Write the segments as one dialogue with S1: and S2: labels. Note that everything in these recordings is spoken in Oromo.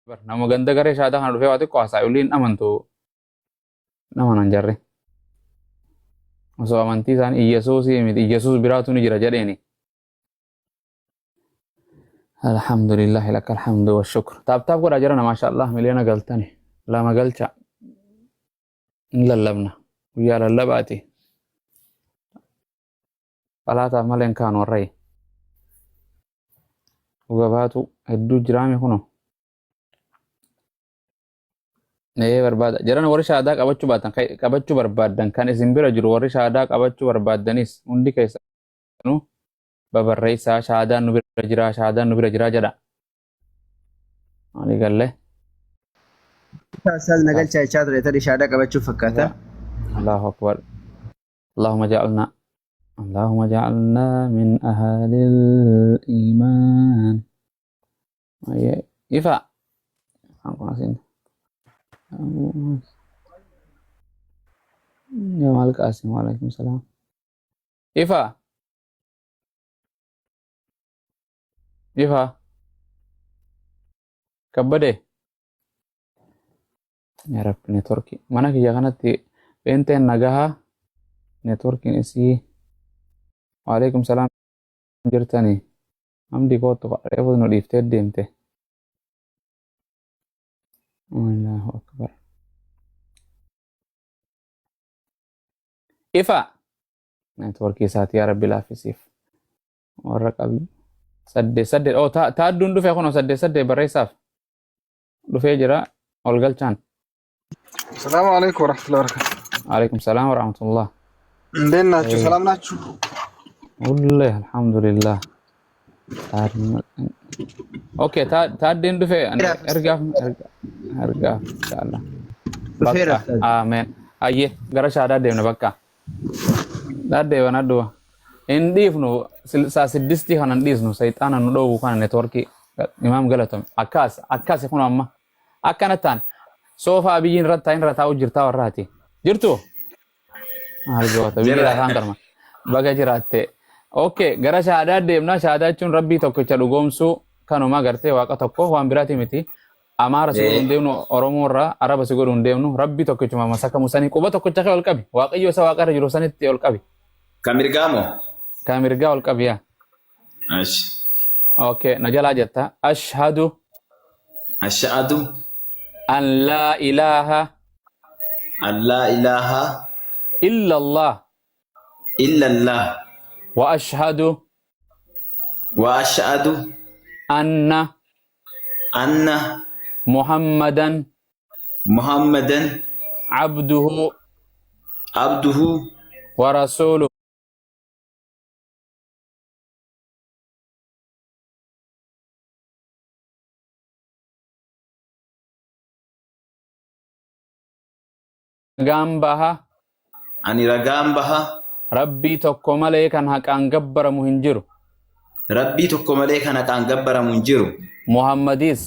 S1: Nama ganda garee shaadaa kana dhufee waa xiqqoo haasaa ulliin amantu nama nan jarre. Osoo amantii isaanii Iyyesuusii miti Iyyesuus biraatu ni jira jedheeni. Alhamdulillahi lakal hamdu wa shukr. Taaptaap godhaa jirana maashaallah miliyoona galtani. Lama galcha. In lallabna. Guyyaa lallabaati. Qalaataaf malee hin kaanu warrayi. Dhugabaatu hedduu jiraame kuno. Barbaada. Jarana warri shaadaa qabachuu barbaadan kan isin bira jiru warri shaadaa qabachuu barbaadanis hundi keessanuu babarreessaa shaadaan nu bira jira jedha. Maali galle?
S2: Asal nagal cacaa ture tadi shaadaa qabachuu fakkaata.
S1: Allahu akbar. Allahumma ja'alna min ahalil iman. Ifa. Aku asin. Ya Malik Asim, waalaikumsalam. Ifa. Kabbade. Ya Rabbi networki. Mana kiyya kanatti beenteen nagaha networkiin isii. Waalaikumsalam jirtani. Amdi kootu reefu nu dhiiftee deemte. Allahu akbar. Ifa. Networkii isaati yaa Rabbi laaffisiif. Warra qabi. Saddeet. Oh, taadduun dhufee kunoo saddeet barreessaaf. Dhufee jira ol galchaan.
S3: Assalamu alaikum warahmatullahi wabarakatuh.
S1: Waalaikum salaam warahmatullah.
S3: እንዴት ናችሁ? ሰላም ናችሁ?
S1: Ulle alhamdulillah. Okay, taaddeen dhufee ergaaf inshallah.
S2: Dhufeera.
S1: Amen. Ayyee gara shaadaa deemna bakka. Daaddeewan adduma. Hin dhiifnu saa siddistii kana hin dhiisnu sayxaana nu dhoowwu kana networkii imaam galatame. Akkas kun amma akkanattaan soofaa biyyiin irra taa'u jirtaa warraati. Jirtu? Maal goota biyyi lafaan karma. Baga jiraatte. Okay, gara shaadaa deemna. Shaadaa jechuun rabbii tokkicha dhugoomsuu kanuma gartee waaqa tokko waan biraati miti. Amaara si godhuun deemnu Oromoo irraa Araba si godhuun deemnu rabbii tokkichuma masaka musanii quba tokkicha kee ol qabi. Waaqayyo isa waaqa irra jiru sanitti ol qabi.
S4: Kamirgamo.
S1: Kamirgaa ol qabi yaa.
S4: Ash.
S1: Okay, na jalaa jetta. Ashhadu
S4: Ashhadu
S1: an laa ilaaha
S4: an la ilaha
S1: illa Allah
S4: illa Allah
S1: wa ashhadu
S4: wa ashhadu
S1: anna
S4: anna
S1: Muhammadan
S4: Muhammadan
S1: abduhu
S4: abduhu
S1: wa rasuluhu. Gambaha
S4: ani ragaan baha
S1: rabbii tokko malee kan haqaan gabbaramu hin jiru.
S4: rabbii tokko malee kan haqaan gabbaramu hin jiru.
S1: Muhammadis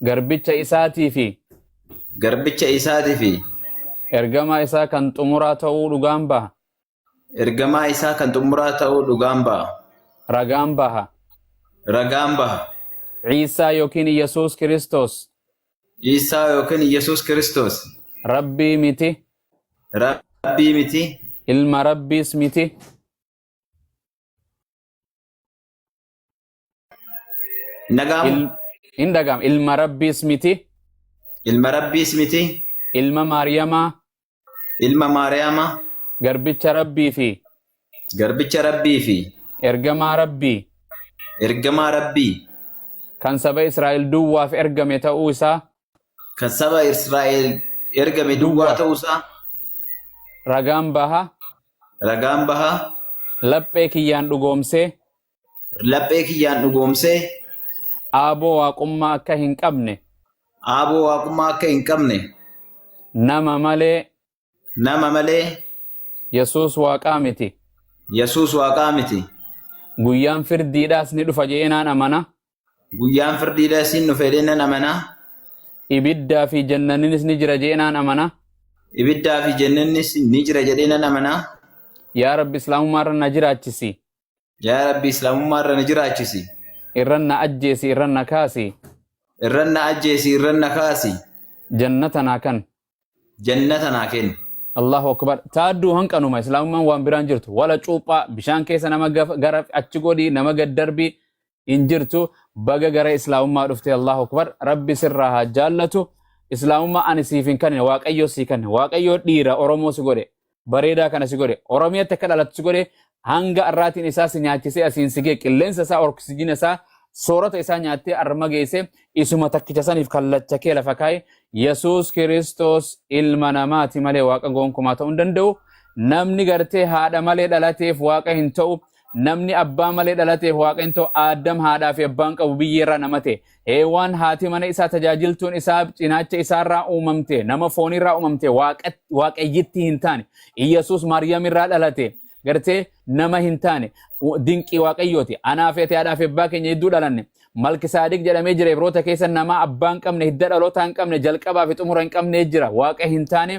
S1: garbicha isaatii fi
S4: garbicha isaatii fi
S1: ergamaa isaa kan xumuraa ta'uu dhugaan baha.
S4: ergamaa isaa kan xumuraa ta'uu dhugaan baha.
S1: Ragaan baha. Ciisaa yookiin Yesuus Kiristoos
S4: Isaa yookiin Yesuus Kiristoos
S1: rabbii miti.
S4: rabbii miti.
S1: Ilma rabbiis miti. Indagam ilma rabbiis miti.
S4: Ilma rabbiis miti.
S1: Ilma Maariyamaa
S4: Ilma Maariyaama
S1: garbicha rabbii fi ergamaa rabbii kan saba Israa'el duwwaaf ergame ta'uu isaa
S4: kan saba Israa'el ergame duwwaa ta'uu isaa
S1: ragaan baha. Laphee kiyyaan dhugoomsee aaboo waaqummaa akka hin qabne nama malee Yesuus waaqaa miti. Guyyaan firdiidhaas ni dhufa jedheenaan amana. Ibiddaa fi jannaninis ni jira jedheenaan amana. Yaa Rabbi Islaamummaa irra na jiraachisi. Irran na ajjeesi, irran na kaasi.
S4: irranna ajjeesi irranna kaasi
S1: jannatana kan
S4: jannata naa kenni.
S1: Allahu akbar taaddu hanqanuma islaamummaan waan biraan jirtu wala cuuphaa bishaan keessa nama gara achi godhi nama gaddarbi in jirtu baga gara islaamummaa dhufte Allahu akbar rabbi sirraa haa jaallatu islaamummaa ani siif hin kanne waaqayyo si kanne waaqayyo dhiira oromoo si godhe bareedaa kana si godhe oromiyaatti akka dhalatu si godhe hanga arraatiin isaa si nyaachisee asiin si gee qilleensa isaa oksijiina isaa soorata isaa nyaattee arma geesse isuma takkicha saniif kallacha kee lafa kaa'e Yesuus Kiristoos ilma namaati malee waaqa gonkumaa ta'uu hin danda'u namni gartee haadha malee dhalateef waaqa hin ta'u namni abbaa malee dhalateef waaqa hin ta'u Aadam haadhaa fi abbaan qabu biyyeerraa nama ta'e Heewaan haati mana isaa tajaajiltuun isaa cinaacha isaarraa uumamte nama foonirraa uumamte waaqayyitti hin taane Iyyasuus Maariyamirraa dhalate gartee nama hin taane dinqii waaqayyooti anaaf ati haadhaaf abbaa keenya hedduu dhalanne Malkisaadiq jedhamee jira Ibroota keessa nama abbaan qabne hidda dhaloota hin qabne jalqabaa fi xumura hin qabne jira waaqa hin taane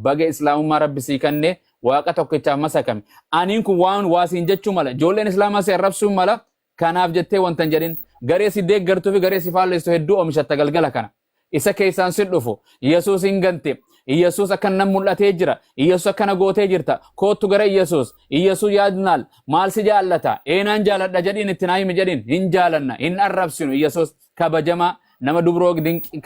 S1: baga islaamummaa rabbi sii kanne waaqa tokkichaaf masakame aniin kun waan waasiin jechuu mala ijoolleen islaamaa si arrabsuu mala kanaaf jettee wanta hin jedhin garee si deeggartuu fi garee si faalleessu hedduu oomishatta galgala kana isa keessaan sin dhufu Iyyasuus hin gante Iyyasuus akka nam mul'atee jira Iyyasuus akkana gootee jirta kootu gara Iyyasuus yaadnaal maal si jaallata eenaan jaaladha jedhin itti naayimi jedhin hin jaalanna hin arrabsinu Iyyasuus kabajamaa nama dubroo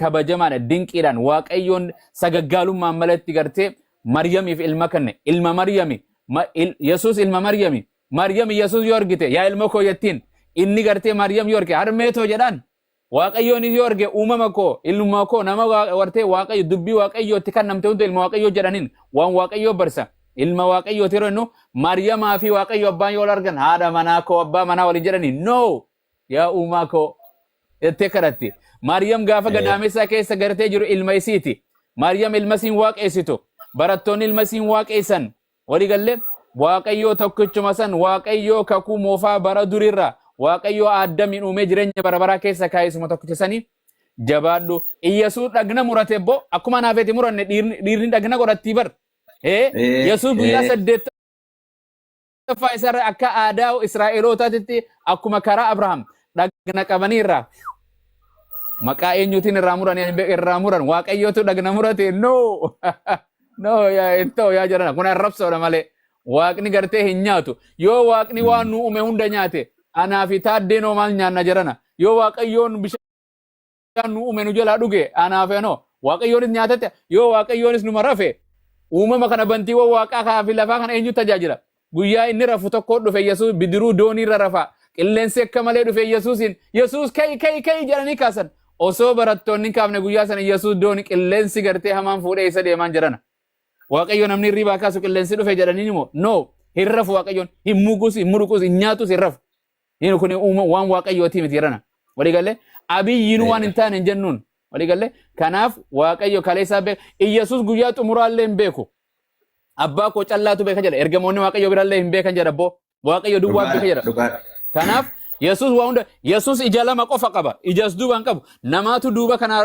S1: kabajamaadha dinqiidhaan waaqayyoon sagaggaalummaan malatti gartee Maryamiif ilma kanne ilma Maryami Iyyasuus ilma Maryami Iyyasuus yoo argite yaa ilma koo jettiin inni gartee Maryam yoo arge harmeetoo jedhaan waaqayyoon yoo arge uumama koo ilma koo nama wartee waaqayyo dubbii waaqayyootti kan namte hundi ilma waaqayyoo jedhaniin waan waaqayyoo barsa ilma waaqayyooti yeroo innu Maryamaa fi waaqayyo abbaan yoo argan haadha manaa koo abbaa manaa waliin jedhaniin no yaa uumaa koo jettee kadhatti Maryam gaafa gadaameessaa keessa gartee jiru ilma isiiti Maryam ilma siin waaqeessitu barattoonni ilma siin waaqeessan walii galle waaqayyoo tokkichuma san waaqayyoo kakuu moofaa bara durirraa waaqayyoo Aadamiin uumee jireenya barabaraa keessa kaayisuma tokkichisanii jabaadhu Iyyasuus dhagna murate bo akkuma naafeeti muranne dhiirni dhagna godhattii bar Yesuus guyyaa 8 isarra akka aadaa Israa'elootaatti akkuma karaa Abrahaam dhagna qabaniirra maqaa eenyuutiin irraa muran waaqayyootu dhagna murate no yaa jarana kun arrabsoodha malee waaqni gartee hin nyaatu yoo waaqni waan nu uume hunda nyaate anaa fi taaddeen maal nyaanna jarana yoo waaqayyoon bishaan nu uume nu jalaa dhuge anaa fi anoo waaqayyoonis nyaatatte yoo waaqayyoonis numa rafe uumama kana bantiiwwan waaqaa kaa fi lafaa kana eenyu tajaajila guyyaa inni rafu tokko dhufe Yesuus bidiruu dooniirra rafa qilleensi akka malee dhufe Yesuus kai jedhanii kaasan osoo barattoonni kaafne guyyaa sana Yesuus dooni qilleensi gartee hamaan fuudhee isa deemaan jirana waaqayyo namni ribaa kaasu qilleensi dhufe jedhanii immoo no hin rafu waaqayyoon hin mugus hin muruqus hin nyaatus hin rafu hin kun waan waaqayyooti miti jirana walii galle abiyyiin waan hin taane hin jennuun walii galle kanaaf waaqayyo kaleessaa beeku Iyyasuus guyyaa xumuraallee hin beeku abbaa koo callaatu beeka jedha ergamoonni waaqayyo biraallee hin beekan jedha boo waaqayyo duwwaa beeka jedha kanaaf Yesuus waa hunda Yesuus ija lama qofa qaba ijas duuba hin qabu namaatu duuba kana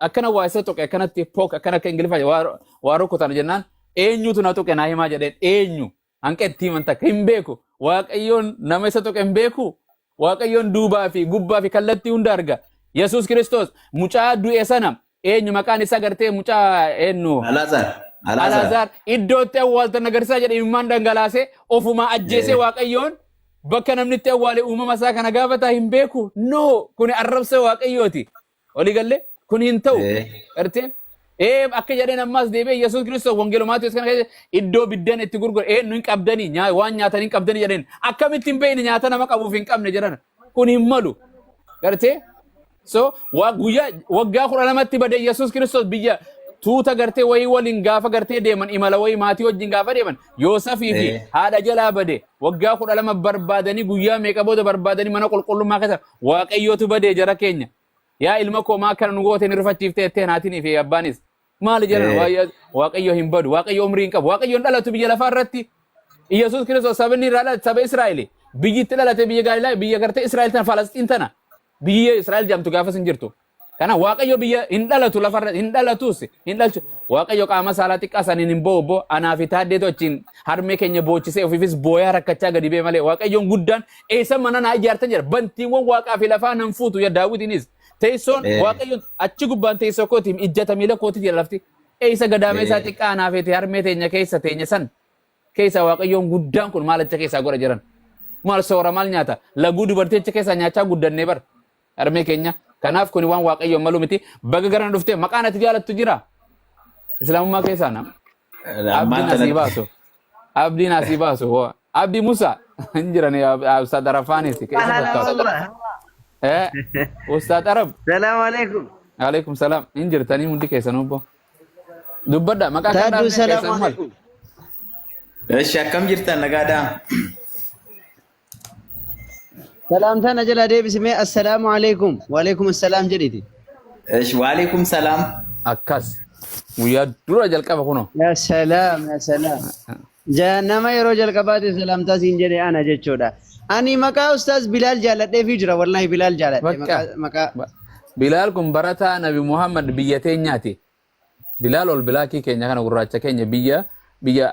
S1: akkana waa isa tuqe akkanatti pook akkana akka ingiliffaa waa rukutan jennaan eenyutu na tuqe naa himaa jedheen eenyu hanqa itti himan takka hin beeku waaqayyoon nama isa tuqe hin beeku waaqayyoon duubaa fi gubbaa fi kallattii hunda arga Yesuus Kiristoos mucaa du'e sana eenyu maqaan isaa gartee mucaa eenyu Alaazar iddootti awwaaltan agarsiisaa jedhe imimmaan dhangalaasee ofuma ajjeesee waaqayyoon bakka namni itti awwaale uumama isaa kana gaafataa hin beeku no kun arrabsa waaqayyooti walii galle kun hin ta'u gartee akka jedheen ammaas deebi'ee Yesuus Kiristoos wangeela Maatiyos kana iddoo biddeen itti gurgure eenyu hin qabdanii waan nyaatan hin qabdanii jedheen akkamitti hin beekne nyaata nama qabuuf hin qabne jedhan kun hin malu gartee so waggaa 12tti bade Yesuus Kiristoos biyya tuuta gartee wayii waliin gaafa gartee deeman imala wayii maatii wajjin gaafa deeman Yoosafii fi haadha jalaa bade waggaa 12 barbaadanii guyyaa meeqa booda barbaadanii mana qulqullummaa keessa waaqayyootu bade jara keenya yaa ilma koo maa kana nu gooteen irfachiiftee ettee naatiin fi abbaanis maal jedhan waaqayyo hin badu waaqayyo umrii hin qabu waaqayyoon dhalatu biyya lafaa irratti Iyyasuus Kiristoos sabni irraa dhalate saba Israa'el biyyitti dhalate biyya Galiilaa biyya gartee Israa'el tana Falastiin tana biyya Israa'el jamtu gaafa sin jirtu kana waaqayyo biyya hin dhalatu lafa irratti hin dhalatus hin dhalchu waaqayyo qaama saalaa xiqqaa saniin hin bo'u anaa fi taaddee tochiin harmee keenya boochisee ofiifis booyaa rakkachaa gadi bee malee waaqayyoon guddaan eessa mana naa ijaartan jira bantiiwwan waaqaa fi lafaa nan fuutu ya daawwitiinis Teessoon waaqayyoon achi gubbaan teessoo kootiin ijjata miila kootii jala lafti. Eessa gadaamee isaa xiqqaa naafeete harmee teenya keessa teenya san keessa waaqayyoon guddaan kun maal acha keessaa godha jiran. Maal soora maal nyaata laguu dubartii acha keessaa nyaachaa guddannee bar harmee keenya. Kanaaf kun waan waaqayyoon malu miti baga garana dhuftee maqaan ati jaalattu jira. Islaamummaa keessaa nama. Abdiin asii baasu. Abdiin asii baasu. Abdi Musa jiran Ustaad Arafaanis. Ustaad Arab.
S2: Salaam alaikum.
S1: Alaikum salam. Injirtanii hundi keessan obbo. Dubbadha maqaa kan
S2: Taaddu salaam alaikum.
S4: Eeshi akkam jirtan nagaadhaa?
S2: Salaam tana jala deebismee assalaamu alaikum. Wa alaikum assalaam jedhiti.
S4: Eeshi waalaikum salaam.
S1: Akkas. Guyyaa dura jalqaba kunoo.
S2: Ya salaam ya salaam. Nama yeroo jalqabaati salaamtaa siin jedhe ana jechuudha. Ani maqaa Ustaaz Bilaal jaaladhee fi jira wallahi Bilaal jaaladhe maqaa.
S1: Bilaal kun barataa Nabi Muhammad biyya teenyaati. Bilaal ol bilaakii keenya kana gurraacha keenya biyya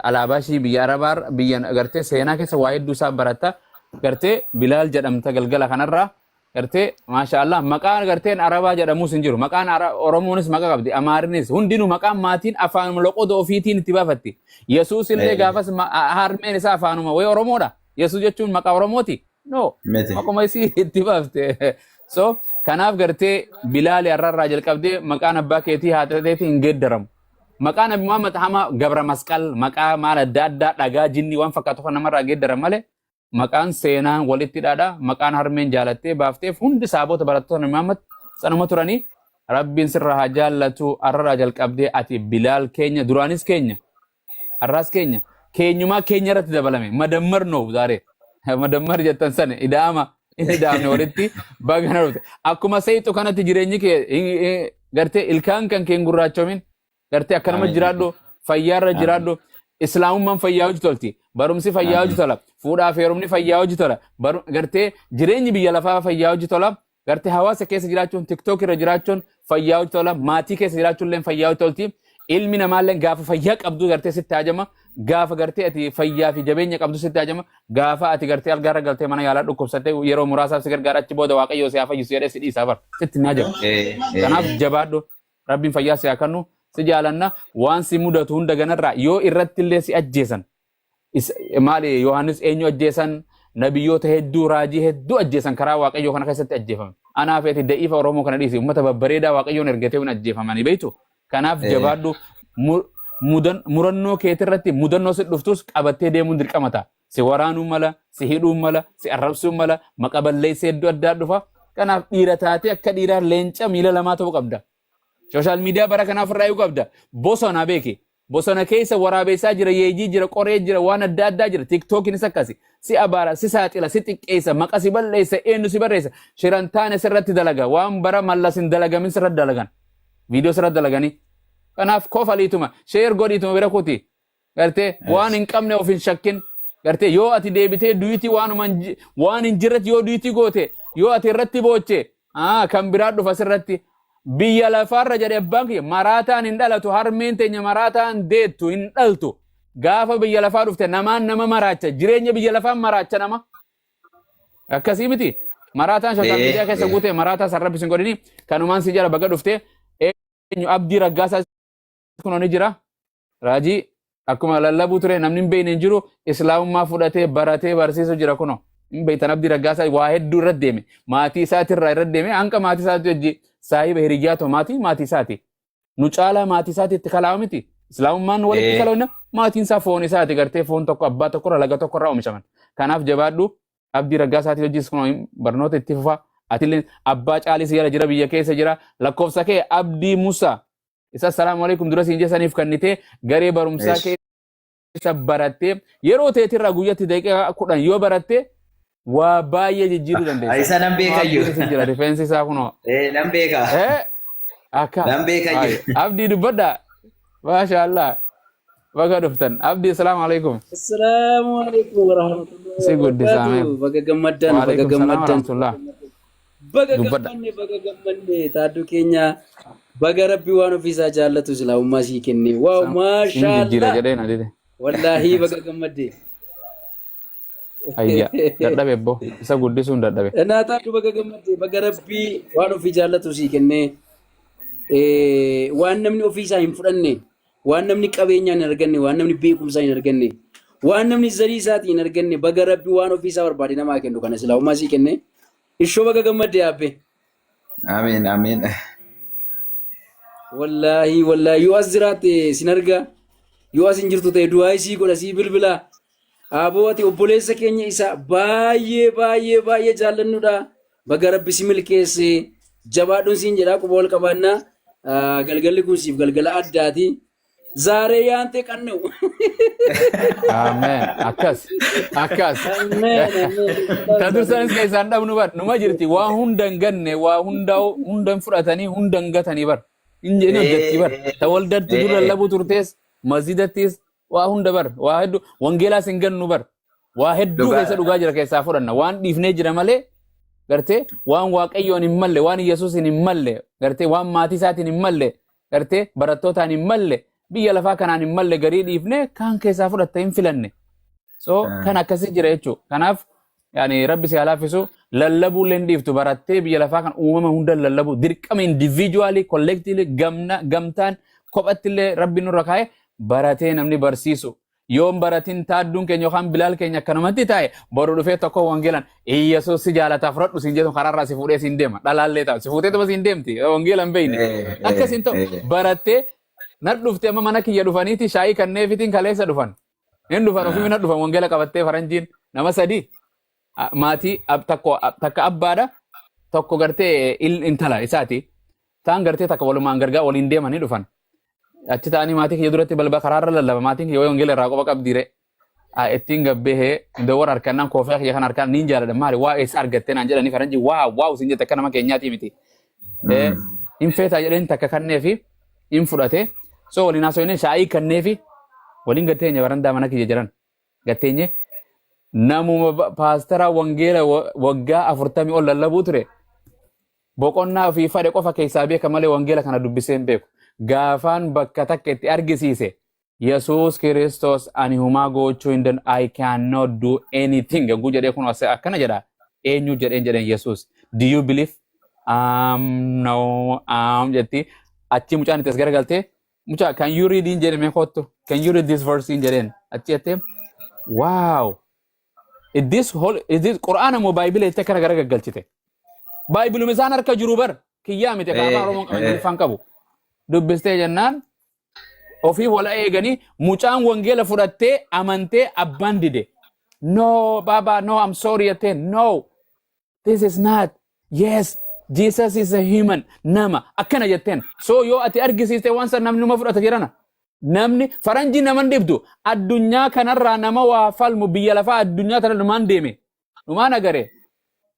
S1: Alaabashii biyya Arabaar biyya gartee seenaa keessa waa hedduu isaa baratta. Gartee Bilaal jedhamta galgala kanarraa gartee maashaallah maqaan garteen Arabaa jedhamus hin jiru. Maqaan Oromoonis maqaa qabdi. Amaarinis hundinuu maqaan maatiin afaanuma loqoda ofiitiin itti baafatti. Yesuus illee gaafas harmeen isaa afaanuma way Oromoodha. Yesuus jechuun maqaa Oromooti. No. Maquma isii itti baafte. So kanaaf gartee Bilaal irraa jalqabdee maqaan abbaa keetii haadha keetii hin geeddaramu. Maqaan Nabi Muhammad hama gabra masqal maqaa maal adda addaa dhagaa jinni waan fakkaatu kan namarraa geeddaram malee maqaan seenaan walitti dhaadha maqaan harmeen jaalattee baafteef hundi saabota barattoota Nabi Muhammad sanuma turanii rabbiin sirra haa jaallatu arraa jalqabdee ati Bilaal keenya duraanis keenya arraas keenya keenyumaa keenya irratti dabalame madammar noo zaare madammar jettan sana idaamne walitti bagana dhufte akkuma seetu kanatti jireenyi kee gartee ilkaan kan keen gurraachomin gartee akkanuma jiraadhu fayyaarra jiraadhu islaamummaan fayyaa hojii tolti barumsi fayyaa hojii tola fuudhaa fi heerumni fayyaa hojii tola gartee jireenyi biyya lafaa fayyaa hojii tola gartee hawaasa keessa jiraachuun tiktook irra jiraachuun fayyaa hojii tola maatii keessa jiraachuun illee fayyaa hojii tolti ilmi namaallee gaafa fayyaa qabdu gartee sitti hajama gaafa gartee ati fayyaa fi jabeenya qabdu sitti hajama gaafa ati gartee algaarra galtee mana yaalaa dhukkubsattee yeroo muraasaaf si gargaara achi booda waaqayyoo si haa fayyisu jedhee si dhiisaa bar sitti hin hajama kanaaf jabaadhu rabbiin fayyaa si haa kennu si jaalanna waan si mudatu hunda ganarraa yoo irratti illee si ajjeesan maali Yohaannis eenyu ajjeesan nabiyyoota hedduu raajii hedduu ajjeesan karaa waaqayyoo kana keessatti ajjeefame anaaf eti da'iifa Oromoo kana dhiisi ummata babbareedaa waaqayyoon ergatee hin ajjeefamanii beektu kanaaf jabaadhu murannoo keetirratti mudannoo si dhuftus qabattee deemuun dirqama ta'a si waraanuu mala si hidhuu mala si arrabsuu mala maqaballeessee hedduu addaa dhufa kanaaf dhiira taatee akka dhiiraa leenca miila lamaa ta'uu qabda. Social media bara kanaaf irraa eeguu qabda. Bosona beeki. Bosona keessa waraabessaa jira, yeejii jira, qoree jira, waan adda addaa jira. TikTokinis akkasi. Si abaara, si saaxila, si xiqqeessa, maqa si balleessa, eenyu si barreessa. Shirantaane sirratti dalaga. Waan bara mallas hin dalagamin sirratti dalagan. Viidiyoo sirratti dalaganii. Kanaaf kofaliituma, sheer godhiituma bira kuti. Gartee waan hin qabne of hin shakkin. Gartee yoo ati deebitee duyitii waan hin jirretti yoo duyitii goote, yoo ati irratti booche, kan biraa dhufa sirratti. Biyya lafaarra jedhe abbaan kiyya maraataan hin dhalatu harmeen teenya maraataan deettu hin dhaltu gaafa biyya lafaa dhufte namaan nama maraacha jireenya biyya lafaan maraacha nama akkasii miti maraataan social media keessa guute maraataa sarrabbi sin godhini kanumaan si jala baga dhufte eenyu abdii raggaasaa kunoon ni jira raajii akkuma lallabuu ture namni hin beekne hin jiru islaamummaa fudhatee baratee barsiisu jira kuno hin beektan abdii raggaasaa waa hedduu irra deeme maatii isaatirraa irra deeme hanqa maatii isaatti wajji saahiba hiriyyaatoo maatii isaati nu caalaa maatii isaati itti kalaa'a miti islaamummaan walitti kalaa'u maatiin isaa foon isaati gartee foon tokko abbaa tokkorra laga tokkorraa oomishaman kanaaf jabaadhu abdii raggaasaati wajjis kun barnoota itti fufa atillee abbaa caalis jala jira biyya keessa jira lakkoofsa kee abdii Musa isa salaamu alaykum dura siin jesaniif kannitee garee barumsaa keessa barattee yeroo teetirraa guyyatti daqiiqaa 10 yoo barattee waa baay'ee jijjiiruu dandeessa.
S4: Isa nan beekayyuu.
S1: Jira rifeensi isaa kunoo.
S4: Nan beeka.
S1: Akka.
S4: Nan beekayyuu.
S1: Abdii dubbadha. Maashaallah. Baga dhuftan. Abdii salaamu alaykum.
S5: Assalaamu alaykum warahmatullahi
S1: Si guddisaame.
S5: Baga gammaddan. Baga gammaddan. Baga
S1: Dubbadha.
S5: gammanne taaddu keenya baga rabbi waan ofiisaa jaallatu islaamummaa sii kenne. Waaw
S1: Jijjiira
S5: maashaallah.
S1: jedhee na dide.
S5: Wallaahi baga gammadde.
S1: Ayya. Dadhabe ebbo. Isa guddisuun dadhabe.
S5: Naa taatu baga gammadde baga rabbii waan ofii jaallatu sii kennee waan namni ofii isaa hin fudhanne waan namni qabeenyaan hin arganne waan namni beekumsaa hin arganne waan namni zarii isaatii hin arganne baga rabbii waan ofii isaa barbaade namaa kennu kana silaa uumaa sii kennee ishoo baga gammadde yaabbe.
S4: Amiin amiin.
S5: Wallaahi yoo as jiraatte sin argaa yoo as hin jirtu ta'e du'aa isii godha sii bilbilaa. Aboo ati obboleessa keenya isa baay'ee jaallannuudha. Baga rabbi si milkeesse jabaadhuun siin jedhaa quba wal qabaannaa. Galgalli kun siif galgala addaati. Zaaree yaantee qanna'u.
S1: Amen. Akkas. Ta dursanis keessaan dhabnu bar numa jirti waa hunda hin ganne waa hundan fudhatanii hundan gatanii bar. Inni hojjetti bar. Ta waldatti dura lallabuu turtees masjidattis waa hunda bar waa hedduu wangeelaas hin gannu bar waa hedduu keessa dhugaa jira keessaa fudhanna waan dhiifnee jira malee gartee waan waaqayyoon hin malle waan Yesuusin hin malle gartee waan maatii isaatiin hin malle gartee barattootaan hin malle biyya lafaa kanaan hin malle garii dhiifnee kan keessaa fudhatte hin filanne so kan akkasii jira jechuudha kanaaf yaani rabbi si halaafisu lallabuu leen dhiiftu barattee biyya lafaa kan uumama hunda lallabu dirqama individually collectively gamtaan kophatti illee rabbi nurra kaa'e baratee namni barsiisu yoon baratin taadduun keenya yookaan bilaal keenya akkanumatti taa'e boru dhufee tokko wangeelan Yesuus si jaalataa fudhadhu siin jedhu karaarraa si fuudhee siin deema dhalaallee ta'a si fuutee tuma siin deemti wangeelan beeyne akkasiin ta'u barattee nan dhufte amma mana kiyya dhufaniiti shaayii kanneefitiin kaleessa dhufan hin dhufan ofii na dhufan wangeela qabattee faranjiin nama sadii maatii takka abbaadha tokko gartee intala isaati taan gartee takka walumaan gargaa waliin deemanii dhufan achi ta'anii maatii kiyya duratti balba karaarra lallaba maatiin kiyya wangeela irraa qofa qabdiire ittiin gabbehee dawwar harkannaan koofee kiyya kan harkaan niin jaaladha maali waa eessa argattee naan jedhanii faranjii waaw siin jette akka nama keenyaati miti hin feetaa jedheen takka kanneefi hin fudhate so waliin haasofne shaayii kanneefi waliin gatteenye barandaa mana kiyya jiran gatteenye namuma paastara wangeela waggaa 40 ol lallabuu ture boqonnaa fi fadhe qofa keessaa beeka malee wangeela kana dubbisee hin beeku gaafaan bakka takka itti argisiise Yesuus Kiristoos ani humaa gochuu hin danda'u I cannot do anything ganguu jedhee kun akkana jedha eenyu jedheen Yesuus do you believe no jetti achi mucaan itti as garagaltee mucaa can you read in jedhame kottu can you read this verse in jedheen achi jettee wow is this Qur'aana moo Baayibila itti akkana garagalchite Baayibiluma isaan harka jiru bar kiyyaa miti qaama Oromoon qaban qabu dubbistee jennaan ofii wala eeganii mucaan wangeela fudhattee amantee abbaan dide no baba no I'm sorry ate no this is not yes Jesus is a human nama akkana jetteen so yoo ati argisiiste waan san namni numa fudhata jirana namni faranjii naman dibdu addunyaa kanarraa nama waa falmu biyya lafaa addunyaa tana numaan deeme numaan agare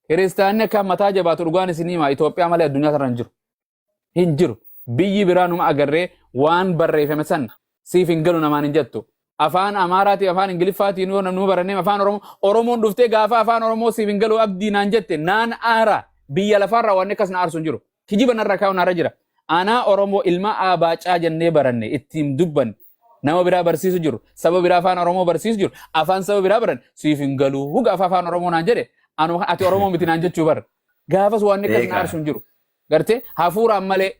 S1: kiristaanni akka mataa jabaatu dhugaan isiniima Itoophiyaa malee addunyaa tana hin jiru biyyi biraa numa agarree waan barreeffame san siif hin galu namaan hin jettu afaan Amaaraati afaan Ingiliffaati nu barannee afaan Oromoon dhuftee gaafa afaan Oromoo siif hin galu abdii naan jette naan aara biyya lafaarraa waan akkas na aarsu hin jiru kijiba narra kaa'u narra jira anaa Oromoo ilma abaacaa jennee baranne ittiin dubban nama biraa barsiisu jiru saba biraa afaan Oromoo barsiisu jiru afaan saba biraa baran siif hin galu gaafa afaan Oromoo naan jedhe ati Oromoo miti naan jechuu bar gaafas waan akkas na aarsu hin jiru gartee hafuuraan malee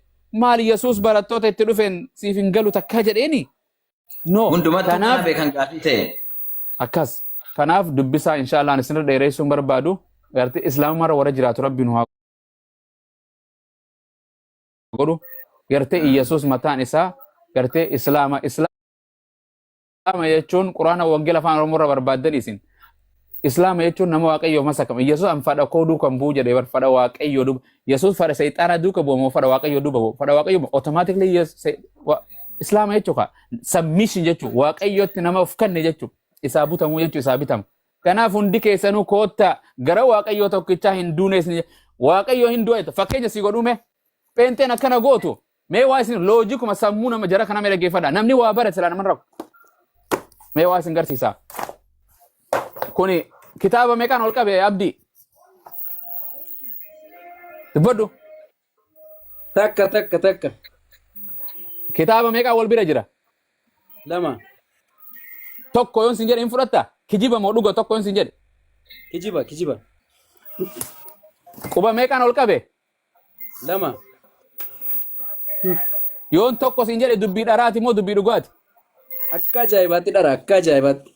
S1: maal Yesuus barattoota itti dhufeen siif hin galu takka jedheeni no
S4: kanaaf kan gaafii ta'e
S1: akkas kanaaf dubbisaa inshallah ani sinirra dheeressuun barbaadu gartee islaamummaa warra jiraatu rabbiin haa godhu gartee Yesuus mataan isaa gartee islaama jechuun quraana wangeela afaan Oromoo irra barbaaddan isin islaama jechuun nama waaqayyoo masakam Yesuus an fadha koo duukan buu jedhee bar fadha waaqayyoo duuba Yesuus fadha sayxaana duuka buu moo fadha waaqayyoo duuba buu fadha waaqayyoo automatically islaama jechuudha submission jechuudha waaqayyootti nama of kenne jechuudha isaa butamu jechuudha isaa bitamu kanaaf hundi keessanuu kootta gara waaqayyoo tokkichaa hin duunees waaqayyoo hin du'eeta fakkeenya si godhume peenteen akkana gootu mee waa isin loojikuma sammuu nama jara kana mee dhaggeeffadha namni waa barate sila naman rakku mee waa isin garsiisaa kuni kitaaba meeqaan ol qabe abdii dubbadhu
S5: takka
S1: kitaaba meeqaa wal bira jira
S5: lama
S1: tokko yoon sin jedhe hin fudhatta kijiba moo dhuga tokko yoon sin jedhe
S5: Kijiba.
S1: Quba meeqaan ol qabe?
S5: Lama.
S1: Yoon tokko siin jedhe dubbii dharaati moo dubbii dhugaati?
S5: Akka ajaa'ibaatti dhara akka ajaa'ibaatti.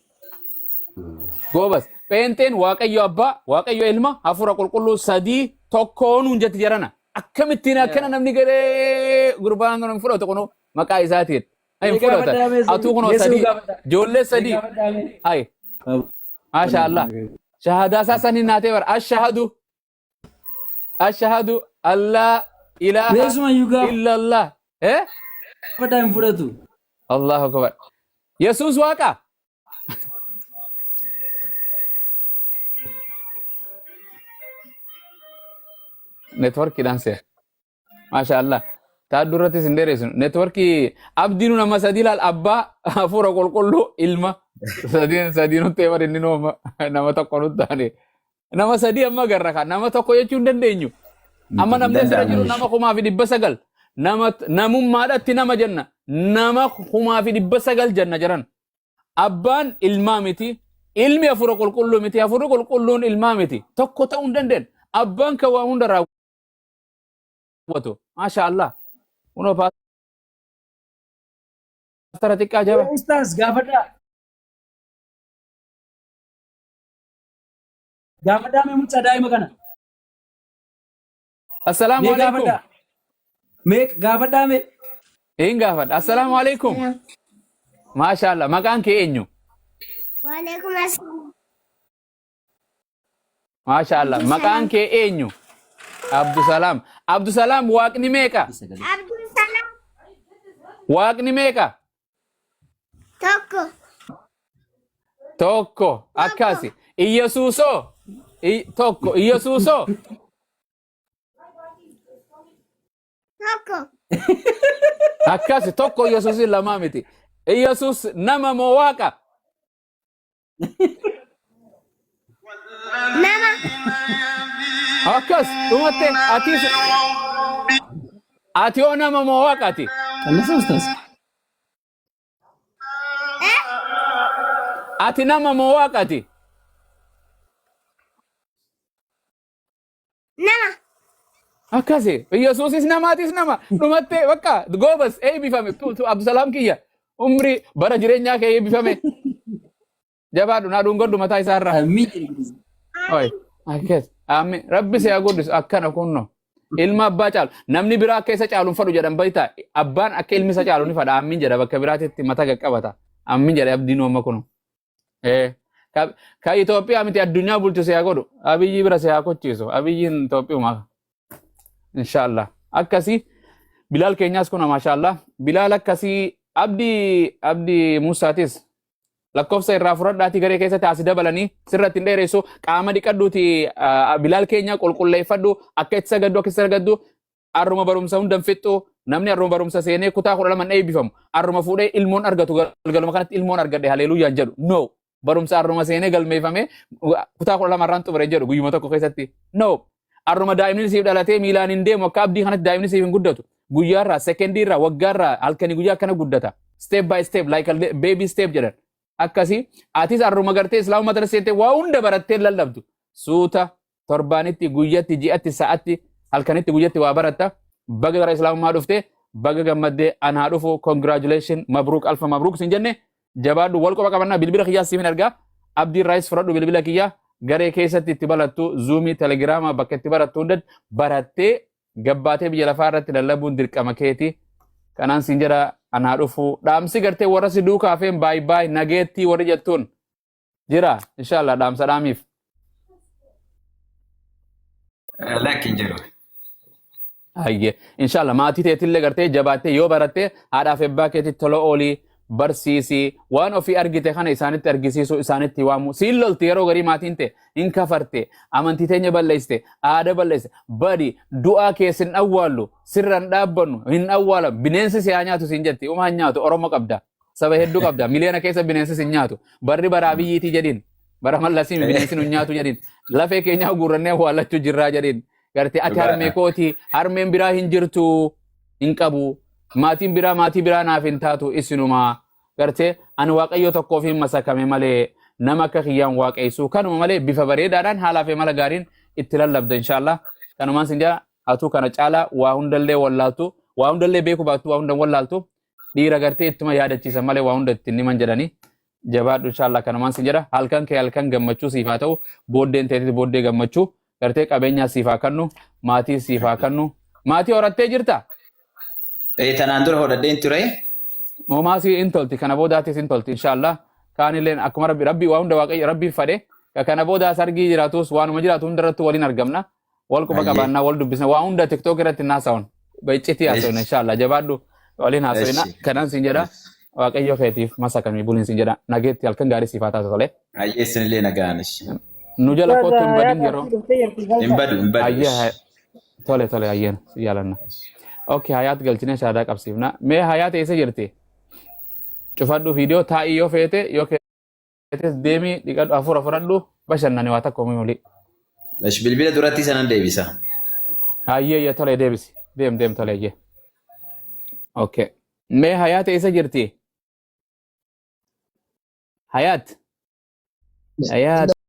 S1: Goobas. Peenteen Waaqayyo Abbaa, Waaqayyo Ilma, Hafuura Qulqulluu sadii tokkoon hunjatti jarana. Akkamittiin akkana namni garee gurbaan kun fudhatu kun maqaa isaatiin. Hin fudhata. Atuu kun sadii ijoollee sadii. Hai. Masha Allah. Shahadaa saasan naatee bara ashhadu alla ilaha illallah.
S5: Fadhaa hin fudhatu.
S1: Allahu akbar. Yesuus Waaqa. Networkiidhaan seera. Masha Allah. Taa duratti sin dheeressu. Networkii abdiinu nama sadii laal abbaa hafuura qulqulluu ilma sadii nutti eebar inni nama tokko nutti taane. Nama sadii amma garra kan nama tokko jechuu hin dandeenyu. Amma namni asirra jiru nama 900. Namummaadhaatti nama jenna. Nama 900 jenna jiran. Abbaan ilmaa miti. Ilmi hafuura qulqulluu miti. Hafuurri qulqulluun ilmaa miti. Tokko ta'uu hin dandeenye. Abbaan kan waa hunda raawwatu. Masha Allah. Kunoo paastara xiqqaa jaba.
S5: Ustaas gaafadhaa. Gaafadhaa mee mucaa daa'ima kana.
S1: Assalaamu alaikum.
S5: Mee gaafadhaa mee.
S1: Hin gaafadha. Assalaamu alaikum. Masha Allah. Maqaan kee eenyu?
S6: Waalaikum assalam.
S1: Masha Allah. Maqaan kee eenyu? Abdusalam. Abdusalam waaqni meeqa?
S6: Abdulsalam.
S1: Waaqni meeqa? Tokko. Akkasi. Iyyesuusoo. Tokko. Iyyesuusoo. Akkasi. Tokko Iyyesuusin lamaa miti. Iyyesuus nama moo waaqa?
S6: Nama.
S1: Akkas. Dhumatte ati yoo nama moo waaqati?
S5: Qannasa ustaas.
S1: Ati nama moo waaqati?
S6: Nama.
S1: Akkasi. Iyyesuusis namaatis nama. Dhumatte bakka goobas eebbifame. Abdusalaam kiyya. Umri bara jireenyaa kee eebbifame. Jabaadhu naa dhungodhu mataa isaarraa. Oi. Akkas. Aamin. Rabbi si haa guddisu akkana kunno. Ilma abbaa caalu. Namni biraa akka isa caalu hin fadhu jedhan bayitaa. Abbaan akka ilmi isa caalu ni fadha. Aamin jedha bakka biraatitti mata qaqqabata. Aamin jedha abdiin uumama kunu. Ka Itoophiyaa miti addunyaa bulchu si haa godhu. Abiyyi bira si haa kochiisu. Abiyyiin Itoophiyaa. Inshallah. Akkasii Bilaal keenyaas kuna maashaallah. Bilaal akkasii abdii Musaatis. Lakkoofsa irraa fudhadhaatii garee keessatti asii dabalanii sirratti hin dheeressu qaama dhiqadhuuti Bilaal keenya qulqulleeffadhu akka itti sagaddu akka itti sagaddu harruma barumsa hundan fixxu namni harruma barumsa seenee kutaa 12 eebbifamu harruma fuudhee ilmoon argatu galgaluma kanatti ilmoon argadhe haleeluuyaan jedhu no barumsa harruma seenee galmeeffame kutaa 12 irraan xumure jedhu guyyuma tokko keessatti no harruma daa'imni siif dhalatee miilaan hin deemu akka abdii kanatti daa'imni siif hin guddatu guyyaarraa sekendiirraa waggaarraa halkanii guyyaa akkana guddata step by step like a baby step jedhan. Akkasi atis harruma gartee islaamummaa tana seentee waa hunda barattee lallabdu suuta torbaanitti guyyatti ji'atti sa'atti halkanitti guyyatti waa baratta baga gara islaamummaa dhufte baga gammaddee anaa dhufu congratulation mabruuk alfa mabruuk sin jenne jabaadhu wal qofa qabannaa bilbila kiyyaa siifin argaa abdiin raayis fudhadhu bilbila kiyyaa garee keessatti itti barattu zuumii telegiraama bakka itti barattu hunda barattee gabbaatee biyya lafaa irratti lallabuun dirqama keeti kanaan sin jedha anaa dhufu dhaamsi gartee warra si duukaa feen baay baay nageetti warri jettuun jira inshallah dhaamsa dhaamiif.
S4: Laakiin jiru.
S1: Hayyee inshallah maatii teetillee gartee jabaattee yoo barattee haadhaaf abbaa keetti tola oolii barsiisii waan ofii argite kana isaanitti argisiisu isaanitti waamu siin lolti yeroo garii maatiin ta'e hin kafarte amantii teenya balleessite aadaa balleessite badi du'aa keessin awwaallu sirran dhaabbannu hin awwaalam bineensi si haa nyaatu siin jetti uma hin nyaatu oromoo qabda saba hedduu qabda miliyoona keessa bineensi sin nyaatu barri baraa biyyiitii jedhin bara mallasii bineensi nu nyaatu jedhin lafee keenya gurrannee awwaallachuu jirraa jedhin gartee ati harmee kooti harmeen biraa hin jirtu hin qabu maatii biraa naaf hin taatu isinuma gartee ani waaqayyo tokkoof hin masakame malee nama akka kiyyaan waaqessu kanuma malee bifa bareedaadhaan haalaa fi mala gaariin itti lallabda inshallah kanumaan sin jaa atu kana caalaa waa hundallee wallaaltu waa hundallee beeku baattu waa hundan wallaaltu dhiira gartee ittuma yaadachiisan malee waa hunda ittiin niman jedhanii jabaadhu inshallah kanumaan sin jedha halkan kee halkan gammachuu siifaa ta'u booddeen teetii booddee gammachuu gartee qabeenyaa siifaa kannu maatii siifaa kannu maatii horattee jirta
S4: Tanaan dura hodhadheen ture.
S1: Maasi intolti kana boodaatis intolti inshallah kaanilleen akkuma rabbi waa hunda waaqayyo rabbi fade kana boodaa sargii jiraatus waanuma jiraatu hundarratti waliin argamna wal quba qabaannaa wal dubbisna waa hunda tiktok irratti naasa'uun baiccitii haasa'uun inshallah jabaadhu waliin haasa'ina kanan sin jedha waaqayyo keetiif masa kamii buliin sin jedha nageetti halkan gaarii siifaa taatu tole.
S4: Ayyee isinillee nagaanish.
S1: Nu jala kootu hin badin yeroo.
S4: Hin badu.
S1: Ayyee tole ayyeen si yaalanna. Okay hayaat galchine shaadaa qabsiifna mee hayaat eessa jirti? Cufadhu video taa'ii yoo feete yoo keetes deemii dhiqadhu afur afuradhu bashannani waa takka uumii mul'i.
S4: Bilbila duratti sanan deebisa.
S1: Ayyee tole deebisi deem tole ayyee. Okay mee hayaat eessa jirti? Hayaat